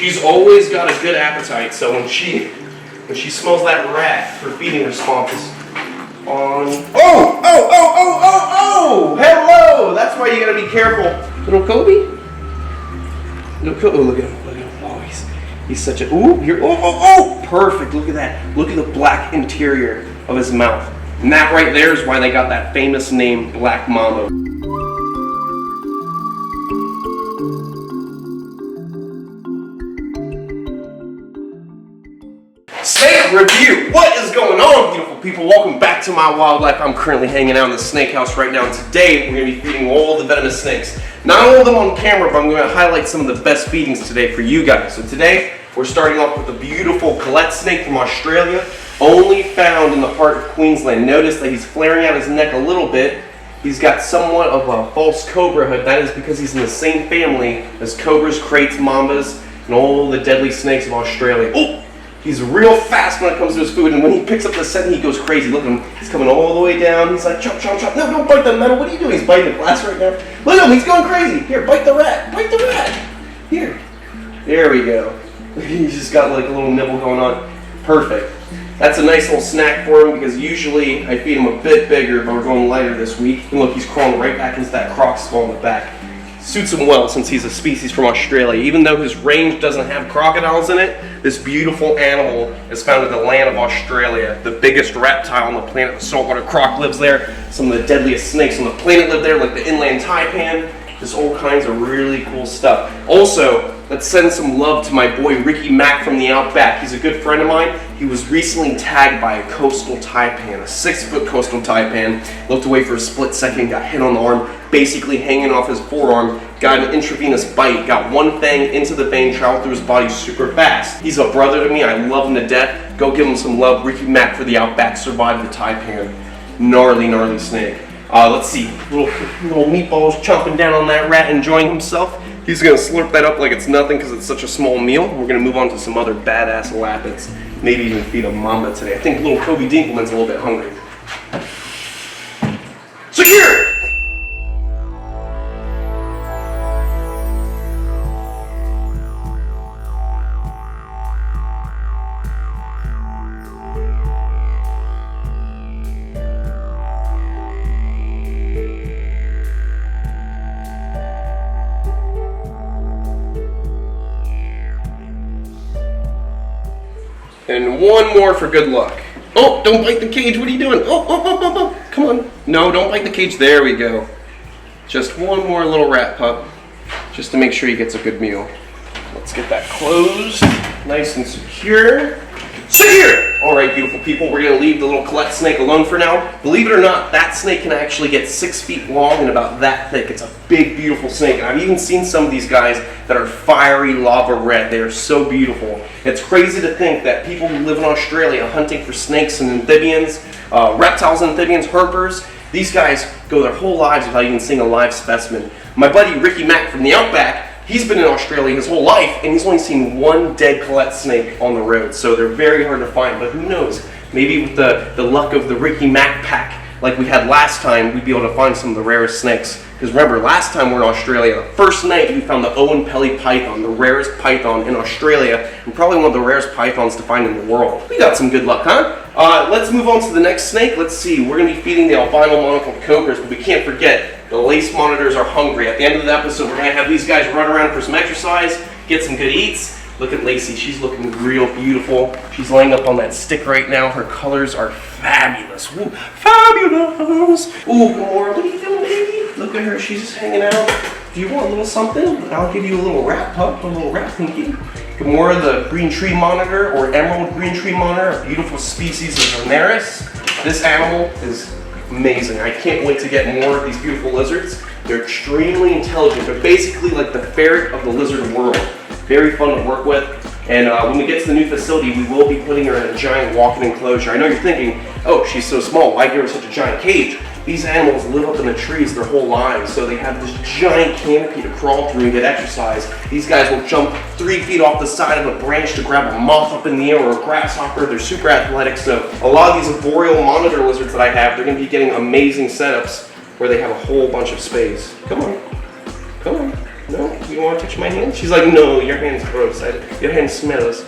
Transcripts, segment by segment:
She's always got a good appetite, so when she smells that rat, her feeding response is on. Oh! Hello! That's why you gotta be careful. Little Kobe? Little Kobe, oh, look at him. Oh, he's such a, perfect, look at that. Look at the black interior of his mouth. And that right there is why they got that famous name, Black Mamba. Snake review. What is going on, beautiful people? Welcome back to my wildlife. I'm currently hanging out in the snake house right now, and today we're going to be feeding all the venomous snakes. Not all of them on camera, but I'm going to highlight some of the best feedings today for you guys. So today we're starting off with the beautiful Colette snake from Australia, only found in the heart of Queensland. Notice that he's flaring out his neck a little bit. He's got somewhat of a false cobra hood. That is because he's in the same family as cobras, kraits, mambas, and all the deadly snakes of Australia. Oh! He's real fast when it comes to his food, and when he picks up the scent, he goes crazy. Look at him. He's coming all the way down. He's like, chomp, chomp, chomp. No, don't bite the metal. What are you doing? He's biting the glass right now. Look at him. He's going crazy. Here, bite the rat. Bite the rat. Here. There we go. He's just got like a little nibble going on. Perfect. That's a nice little snack for him because usually I feed him a bit bigger, but we're going lighter this week. And look, he's crawling right back into that croc skull in the back. Suits him well since he's a species from Australia. Even though his range doesn't have crocodiles in it, this beautiful animal is found in the land of Australia. The biggest reptile on the planet, the saltwater croc, lives there. Some of the deadliest snakes on the planet live there, like the inland taipan. There's all kinds of really cool stuff. Also, let's send some love to my boy Ricky Mack from the Outback. He's a good friend of mine. He was recently tagged by a coastal taipan, a 6-foot coastal taipan. Looked away for a split second, got hit on the arm, basically hanging off his forearm, got an intravenous bite, got one fang into the vein, traveled through his body super fast. He's a brother to me. I love him to death. Go give him some love. Ricky Mack for the Outback survived the taipan. Gnarly, gnarly snake. Let's see, little meatballs chomping down on that rat, enjoying himself. He's gonna slurp that up like it's nothing because it's such a small meal. We're gonna move on to some other badass lappets. Maybe even feed a mamba today. I think little Kobe Dinkelman's a little bit hungry. Secure! And one more for good luck. Oh, don't bite the cage. What are you doing? Oh. Come on. No, don't bite the cage. There we go. Just one more little rat pup, just to make sure he gets a good meal. Let's get that closed. Nice and secure. Secure! All right, beautiful people, we're gonna leave the little Colette snake alone for now. Believe it or not, that snake can actually get 6 feet long and about that thick. It's a big, beautiful snake. And I've even seen some of these guys that are fiery lava red. They are so beautiful. It's crazy to think that people who live in Australia hunting for snakes and amphibians, reptiles and amphibians, herpers, these guys go their whole lives without even seeing a live specimen. My buddy Ricky Mack from the Outback, he's been in Australia his whole life, and he's only seen one dead Colette snake on the road, so they're very hard to find. But who knows? Maybe with the luck of the Ricky Mack pack, like we had last time, we'd be able to find some of the rarest snakes. Because remember, last time we were in Australia, the first night we found the Owen Pelly python, the rarest python in Australia, and probably one of the rarest pythons to find in the world. We got some good luck, huh? Let's move on to the next snake. Let's see, we're going to be feeding the albino monocled cobras, but we can't forget, the lace monitors are hungry. At the end of the episode, we're going to have these guys run around for some exercise, get some good eats. Look at Lacey, she's looking real beautiful. She's laying up on that stick right now. Her colors are fabulous. Ooh, fabulous! Ooh, Gamora, what are you doing, baby? Look at her, she's just hanging out. Do you want a little something? I'll give you a little rat pup, a little rat pinky. Gamora, the green tree monitor, or emerald green tree monitor, a beautiful species of Veneris. This animal is amazing. I can't wait to get more of these beautiful lizards. They're extremely intelligent. They're basically like the ferret of the lizard world. Very fun to work with. And when we get to the new facility, we will be putting her in a giant walk-in enclosure. I know you're thinking, oh, she's so small, why give her such a giant cage? These animals live up in the trees their whole lives, so they have this giant canopy to crawl through and get exercise. These guys will jump 3 feet off the side of a branch to grab a moth up in the air or a grasshopper. They're super athletic, so a lot of these arboreal monitor lizards that I have, they're going to be getting amazing setups where they have a whole bunch of space. Come on. Come on. No, You don't want to touch my hand? She's like, no, your hand's gross. Your hand smells.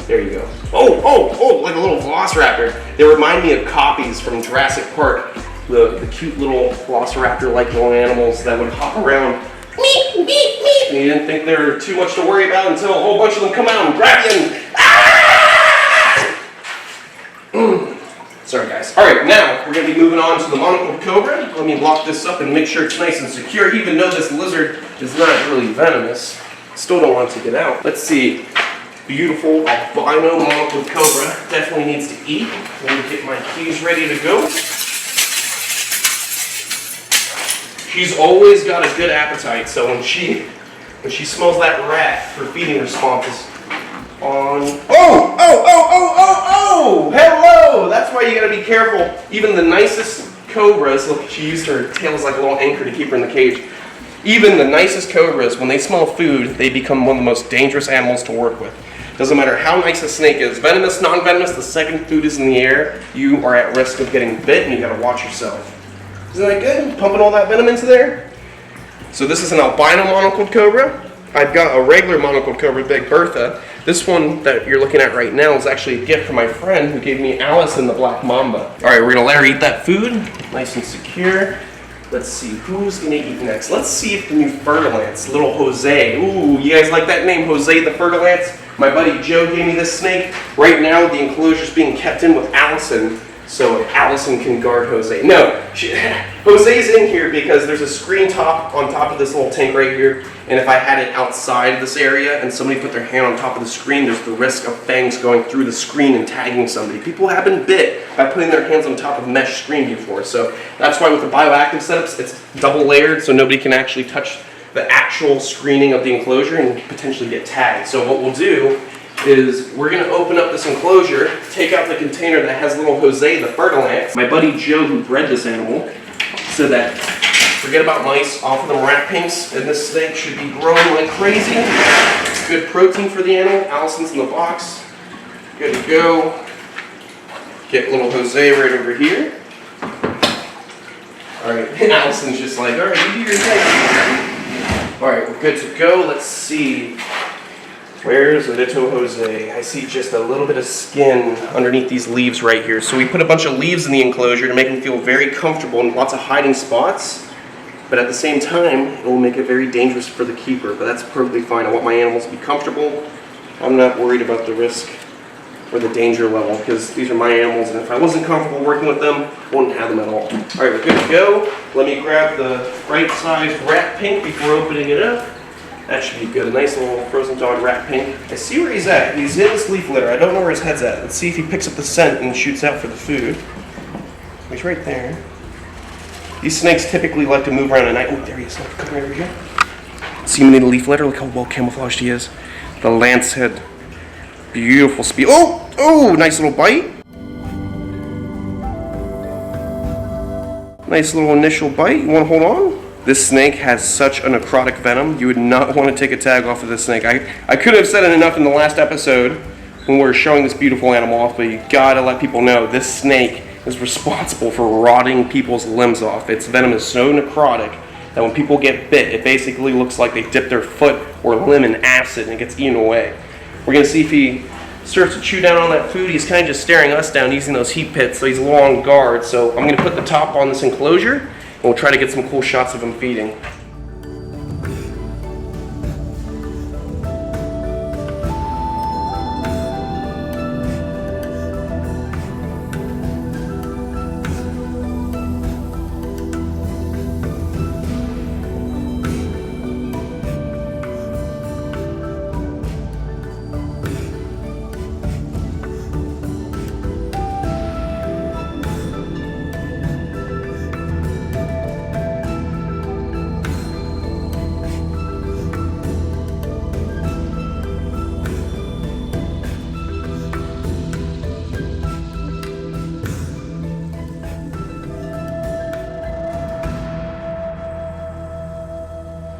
There you go. Oh, like a little velociraptor. They remind me of copies from Jurassic Park. The cute little velociraptor-like little animals that would hop around. Meep, meep, meep. And you didn't think they were too much to worry about until a whole bunch of them come out and grab you and Sorry guys. Alright, now we're going to be moving on to the monocled cobra. Let me lock this up and make sure it's nice and secure, even though this lizard is not really venomous. Still don't want it to get out. Let's see. Beautiful albino monocled cobra. Definitely needs to eat. Let me get my keys ready to go. She's always got a good appetite, so when she smells that rat, her feeding response is on. Oh! Hello! That's why you gotta be careful. Even the nicest cobras, look, she used her tail as like a little anchor to keep her in the cage. Even the nicest cobras, when they smell food, they become one of the most dangerous animals to work with. Doesn't matter how nice a snake is, venomous, non-venomous, the second food is in the air, you are at risk of getting bit and you gotta watch yourself. Isn't that good? Pumping all that venom into there? So this is an albino monocled cobra. I've got a regular monocled cobra, Big Bertha. This one that you're looking at right now is actually a gift from my friend who gave me Allison the black mamba. All right, we're gonna let her eat that food, nice and secure. Let's see, who's gonna eat next? Let's see if the new Fer-de-lance, little Jose. Ooh, you guys like that name, Jose the Fer-de-lance? My buddy Joe gave me this snake. Right now, the enclosure's being kept in with Allison, so Allison can guard Jose. No, Jose's in here because there's a screen top on top of this little tank right here, and if I had it outside this area and somebody put their hand on top of the screen, there's the risk of fangs going through the screen and tagging somebody. People have been bit by putting their hands on top of mesh screen before, so that's why with the bioactive setups, it's double layered so nobody can actually touch the actual screening of the enclosure and potentially get tagged. So what we'll do is we're going to open up this enclosure, take out the container that has little Jose the Fer-de-lance. My buddy Joe, who bred this animal, said that forget about mice, off of them rat pinks, and this snake should be growing like crazy. It's good protein for the animal. Allison's in the box. Good to go. Get little Jose right over here. Alright, Allison's just like, alright, you do your thing. Alright, we're good to go. Let's see. Where's little Jose? I see just a little bit of skin underneath these leaves right here. So we put a bunch of leaves in the enclosure to make him feel very comfortable and lots of hiding spots. But at the same time, it will make it very dangerous for the keeper. But that's perfectly fine. I want my animals to be comfortable. I'm not worried about the risk or the danger level because these are my animals. And if I wasn't comfortable working with them, I wouldn't have them at all. Alright, we're good to go. Let me grab the right-sized rat pink before opening it up. That should be good. A nice little frozen dog rat pink. I see where he's at. He's in this leaf litter. I don't know where his head's at. Let's see if he picks up the scent and shoots out for the food. He's right there. These snakes typically like to move around at night. Oh, there he is. Look, come right over here. See him in the leaf litter? Look how well camouflaged he is. The lance head. Beautiful speed. Oh, nice little bite. Nice little initial bite. You want to hold on? This snake has such a necrotic venom, you would not want to take a tag off of this snake. I could have said it enough in the last episode when we were showing this beautiful animal off, but you gotta let people know this snake is responsible for rotting people's limbs off. Its venom is so necrotic that when people get bit, it basically looks like they dip their foot or limb in acid and it gets eaten away. We're gonna see if he starts to chew down on that food. He's kind of just staring us down using those heat pits, so he's a little on guard. So I'm gonna put the top on this enclosure. We'll try to get some cool shots of him feeding.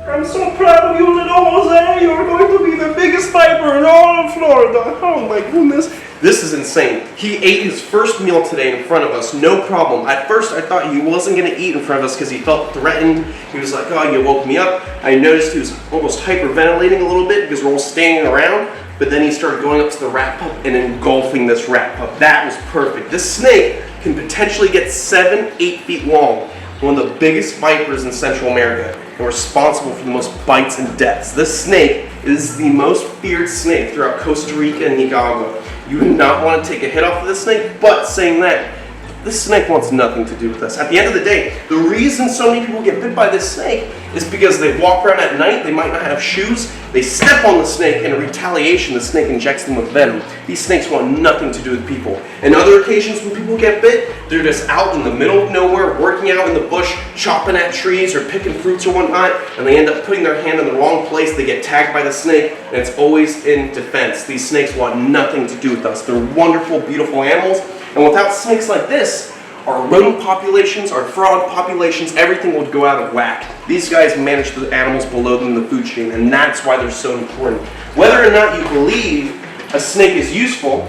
I'm so proud of you, little Jose. You're going to be the biggest viper in all of Florida. Oh my goodness. This is insane. He ate his first meal today in front of us, no problem. At first I thought he wasn't gonna eat in front of us because he felt threatened. He was like, oh, you woke me up. I noticed he was almost hyperventilating a little bit because we're all standing around, but then he started going up to the rat pup and engulfing this rat pup. That was perfect. This snake can potentially get 7-8 feet long. One of the biggest vipers in Central America and responsible for the most bites and deaths. This snake is the most feared snake throughout Costa Rica and Nicaragua. You would not want to take a hit off of this snake, but saying that, this snake wants nothing to do with us. At the end of the day, the reason so many people get bit by this snake is because they walk around at night, they might not have shoes, they step on the snake, and in retaliation, the snake injects them with venom. These snakes want nothing to do with people. And other occasions when people get bit, they're just out in the middle of nowhere, working out in the bush, chopping at trees or picking fruits or whatnot, and they end up putting their hand in the wrong place, they get tagged by the snake, and it's always in defense. These snakes want nothing to do with us. They're wonderful, beautiful animals, and without snakes like this, our rodent populations, our frog populations, everything would go out of whack. These guys manage the animals below them in the food chain, and that's why they're so important. Whether or not you believe a snake is useful,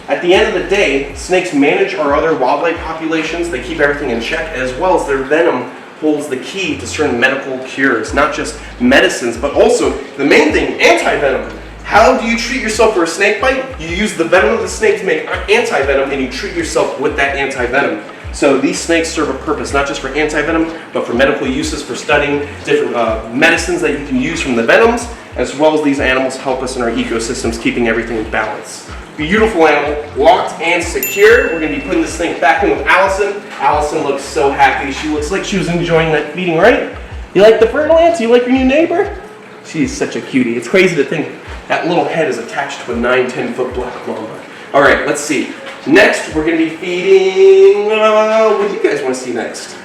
at the end of the day, snakes manage our other wildlife populations. They keep everything in check, as well as their venom holds the key to certain medical cures, not just medicines, but also the main thing, anti-venom. How do you treat yourself for a snake bite? You use the venom of the snake to make anti-venom, and you treat yourself with that anti-venom. So these snakes serve a purpose, not just for anti-venom, but for medical uses, for studying different medicines that you can use from the venoms, as well as these animals help us in our ecosystems, keeping everything in balance. Beautiful animal, locked and secure. We're gonna be putting this thing back in with Allison. Allison looks so happy. She looks like she was enjoying that feeding, right? You like the Fer-de-lance? You like your new neighbor? She's such a cutie. It's crazy to think that little head is attached to a 9-10 foot black mamba. All right, let's see. Next, we're gonna be feeding, what do you guys wanna see next?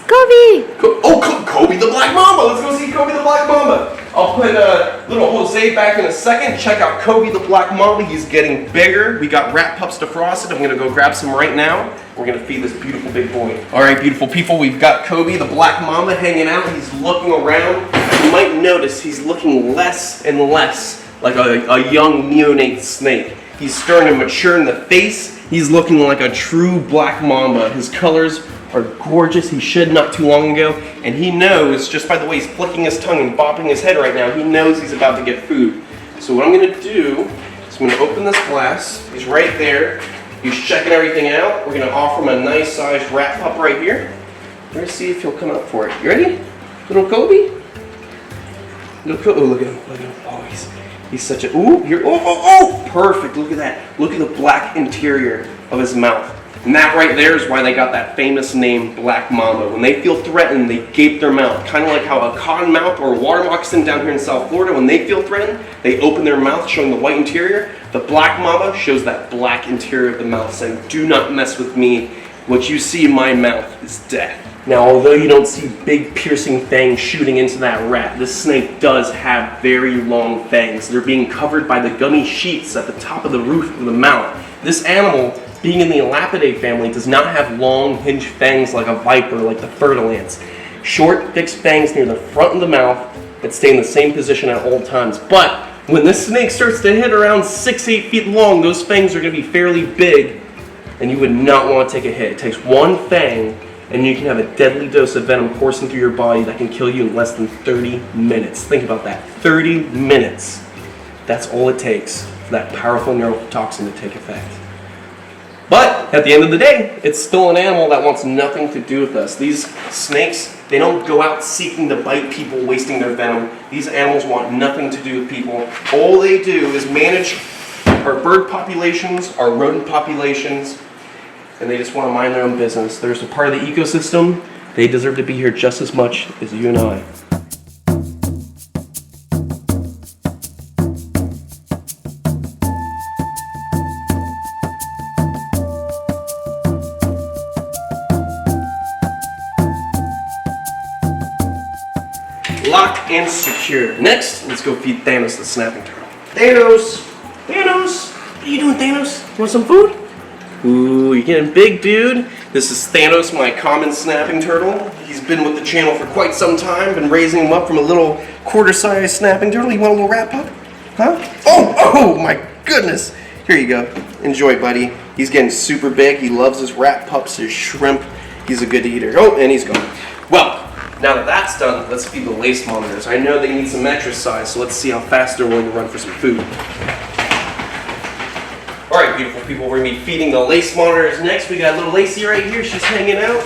Kobe! Kobe the black mamba. Let's go see Kobe the black mamba. I'll put little Jose back in a second. Check out Kobe the black mamba. He's getting bigger. We got rat pups defrosted. I'm gonna go grab some right now. We're gonna feed this beautiful big boy. All right, beautiful people, we've got Kobe the black mamba hanging out. He's looking around. You might notice he's looking less and less like a young neonate snake. He's starting to mature in the face. He's looking like a true black mamba. His colors are gorgeous. He shed not too long ago, and he knows, just by the way he's flicking his tongue and bopping his head right now, he knows he's about to get food. So what I'm gonna do is I'm gonna open this glass. He's right there. He's checking everything out. We're gonna offer him a nice sized rat pup right here. We're gonna see if he'll come up for it. You ready? Little Kobe? Little Kobe, oh, look at him, look at him. Oh, he's such a, perfect, look at that. Look at the black interior of his mouth. And that right there is why they got that famous name, Black Mamba. When they feel threatened, they gape their mouth. Kind of like how a cottonmouth or a water moccasin down here in South Florida, when they feel threatened, they open their mouth, showing the white interior. The Black Mamba shows that black interior of the mouth, saying, do not mess with me. What you see in my mouth is death. Now, although you don't see big piercing fangs shooting into that rat, this snake does have very long fangs. They're being covered by the gummy sheaths at the top of the roof of the mouth. This animal, being in the Elapidae family, does not have long hinged fangs like a viper, like the Fer-de-lance. Short, fixed fangs near the front of the mouth that stay in the same position at all times. But when this snake starts to hit around 6-8 feet long, those fangs are going to be fairly big, and you would not want to take a hit. It takes one fang, and you can have a deadly dose of venom coursing through your body that can kill you in less than 30 minutes. Think about that, 30 minutes. That's all it takes for that powerful neurotoxin to take effect. But at the end of the day, it's still an animal that wants nothing to do with us. These snakes, they don't go out seeking to bite people, wasting their venom. These animals want nothing to do with people. All they do is manage our bird populations, our rodent populations, and they just want to mind their own business. They're just a part of the ecosystem. They deserve to be here just as much as you and I. Locked and secure. Next, let's go feed Thanos the snapping turtle. Thanos! Thanos! What are you doing, Thanos? You want some food? Ooh, you're getting big, dude. This is Thanos, my common snapping turtle. He's been with the channel for quite some time. Been raising him up from a little quarter-sized snapping turtle. You want a little rat pup? Huh? Oh my goodness. Here you go. Enjoy, buddy. He's getting super big. He loves his rat pups, his shrimp. He's a good eater. Oh, and he's gone. Well, now that that's done, let's feed the lace monitors. I know they need some exercise, so let's see how fast they're willing to run for some food. All right, beautiful people, we're gonna be feeding the lace monitors next. We got little Lacey right here. She's hanging out.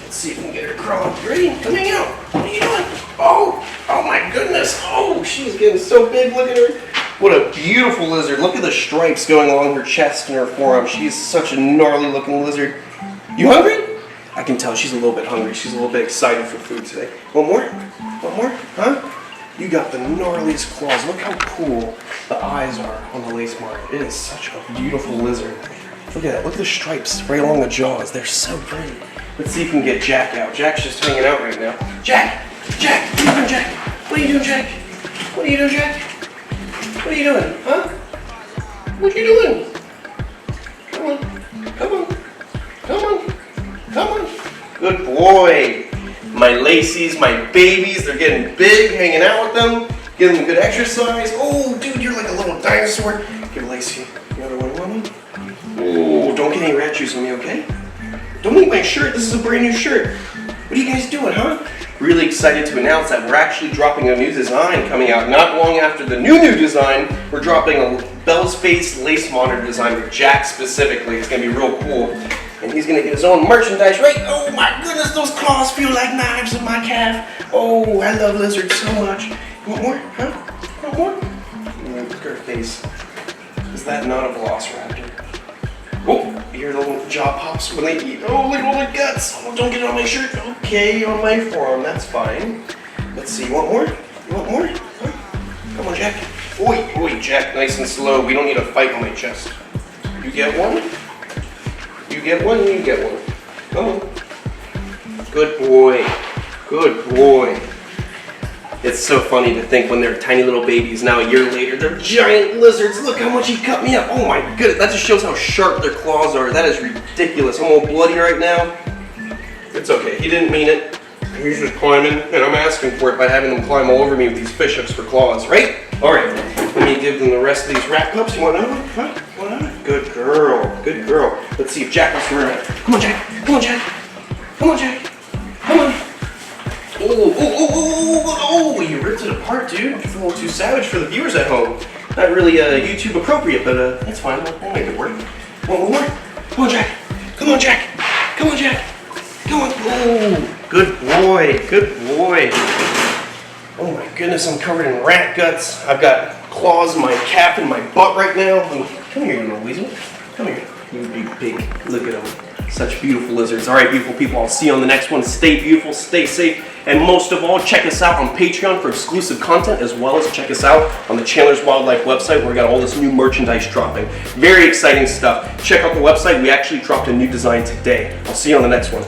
Let's see if we can get her crawling. Ready? Come hang out. What are you doing? Oh my goodness. Oh, she's getting so big. Look at her. What a beautiful lizard. Look at the stripes going along her chest and her forearm. She's such a gnarly looking lizard. You hungry? I can tell she's a little bit hungry. She's a little bit excited for food today. One more? One more? Huh? You got the gnarliest claws. Look how cool the eyes are on the lace monitor. It is such a beautiful lizard. Look at that. Look at the stripes right along the jaws. They're so pretty. Let's see if we can get Jack out. Jack's just hanging out right now. Jack! Jack! What are you doing, Jack? What are you doing, Jack? What are you doing, Jack? What are you doing? Huh? What are you doing? Come on. Come on. Come on. Come on. Good boy. My Laceys, my babies, they're getting big, hanging out with them, getting them good exercise. Oh, dude, you're like a little dinosaur. Give Lacey another one, Mama. Oh, don't get any rat juice on me, okay? Don't eat my shirt. This is a brand new shirt. What are you guys doing, huh? Really excited to announce that we're actually dropping a new design coming out not long after the new design. We're dropping a Bell's Face lace monitor design with Jack specifically. It's going to be real cool. And he's going to get his own merchandise, right? Oh my goodness, those claws feel like knives in my calf. Oh, I love lizards so much. You want more? Huh? You want more? Look at her face. Is that not a velociraptor? Oh, you hear the little jaw pops when they eat. Oh, look at all the guts. Oh, don't get it on my shirt. Okay, on my forearm, that's fine. Let's see, you want more? You want more? Huh? Come on, Jack. Oi, oi, Jack, nice and slow. We don't need a fight on my chest. You get one? You get one, you get one. Come on. Good boy. Good boy. It's so funny to think when they're tiny little babies, now a year later, they're giant lizards. Look how much he cut me up. Oh my goodness, that just shows how sharp their claws are. That is ridiculous. I'm all bloody right now. It's okay, he didn't mean it. He's just climbing, and I'm asking for it by having them climb all over me with these fish hooks for claws, right? All right, let me give them the rest of these rat pups. You want another one? Huh? You want another one? Good girl, good girl. Let's see if Jack wants to run. Come on, Jack. Come on, Jack. Come on, Jack. Come on. Oh, you ripped it apart, dude. It's a little too savage for the viewers at home. Not really YouTube appropriate, but that's fine. We'll make it work. One more. Come on, Jack. Come on, Jack. Come on, Jack. Come on. Oh, good boy. Good boy. Oh my goodness, I'm covered in rat guts. I've got claws in my calf and my butt right now. Come here, you little weasel. Come here. You big pig. Look at him. Such beautiful lizards. All right, beautiful people, I'll see you on the next one. Stay beautiful, stay safe, and most of all, check us out on Patreon for exclusive content, as well as check us out on the Chandler's Wildlife website, where we got all this new merchandise dropping. Very exciting stuff. Check out the website. We actually dropped a new design today. I'll see you on the next one.